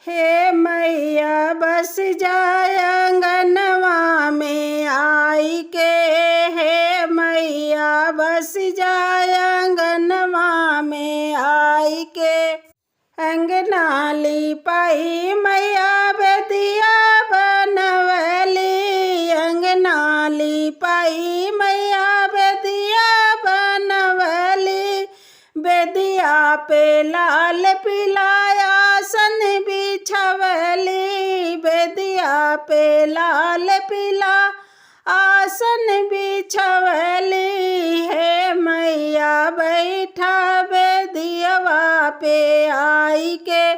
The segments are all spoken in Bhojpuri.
हे मैया बस जाय अंगनवा में आई के। हे मैया बस जाय अंगनवा में आई के। अंगना लिपाई मैया बेदिया बनवली। अंगना लिपाई मैया बेदिया बनवली। बेदिया पे लाल पीला आसन बिछवली। बेदिया पे लाल पीला आसन बिछवली। हे मैया बैठा बेदियवा पे आई के।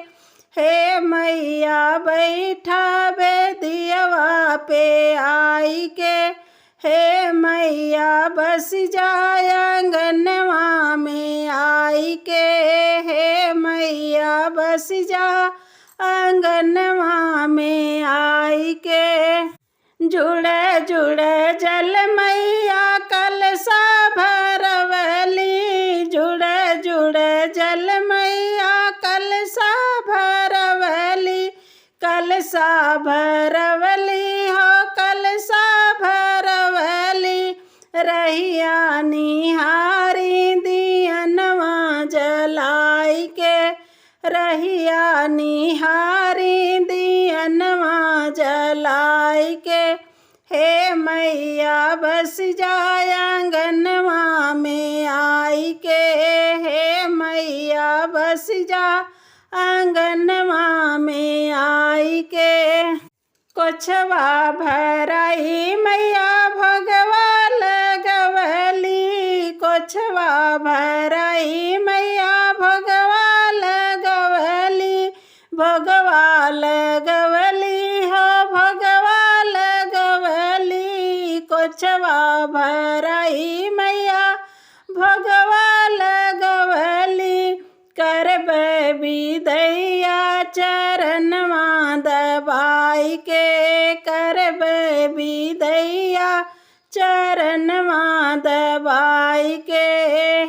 हे मैया बैठा बेदियवा पे आई के। हे मैया बस जाय अंगनवा में आई के। हे मैया बस जा अंगनवा में आई के। जुड़े जुड़े जल मैया कलशा भरवली। जुड़े जुड़े जल मैया कलशा भरवली। कलशा भरवली हो कलशा भरवली। रहिया निहारी दियनवा जलाई के। रहिया निहारी दियनवा जलाई के। हे मैया बस जाय अंगनवा में आई के। हे मैया बस जा अंगनवा में आई के। कोछवा भराई मैया भगवा लगवली। कोछवा भराई मैया भगवा लगवली। भगवा लगवली हो भगवा लगवली। कोछवा भराई मैया भगवा लगवली। करब बिदैया चरणवा दबाई के। करब बिदैया चरणवा दबाई के।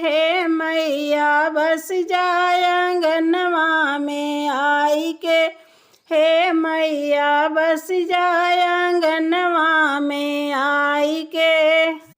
हे मैया बस जाय अंगनवा में आई के। हे मैया बस जाय अंगनवा में आई के।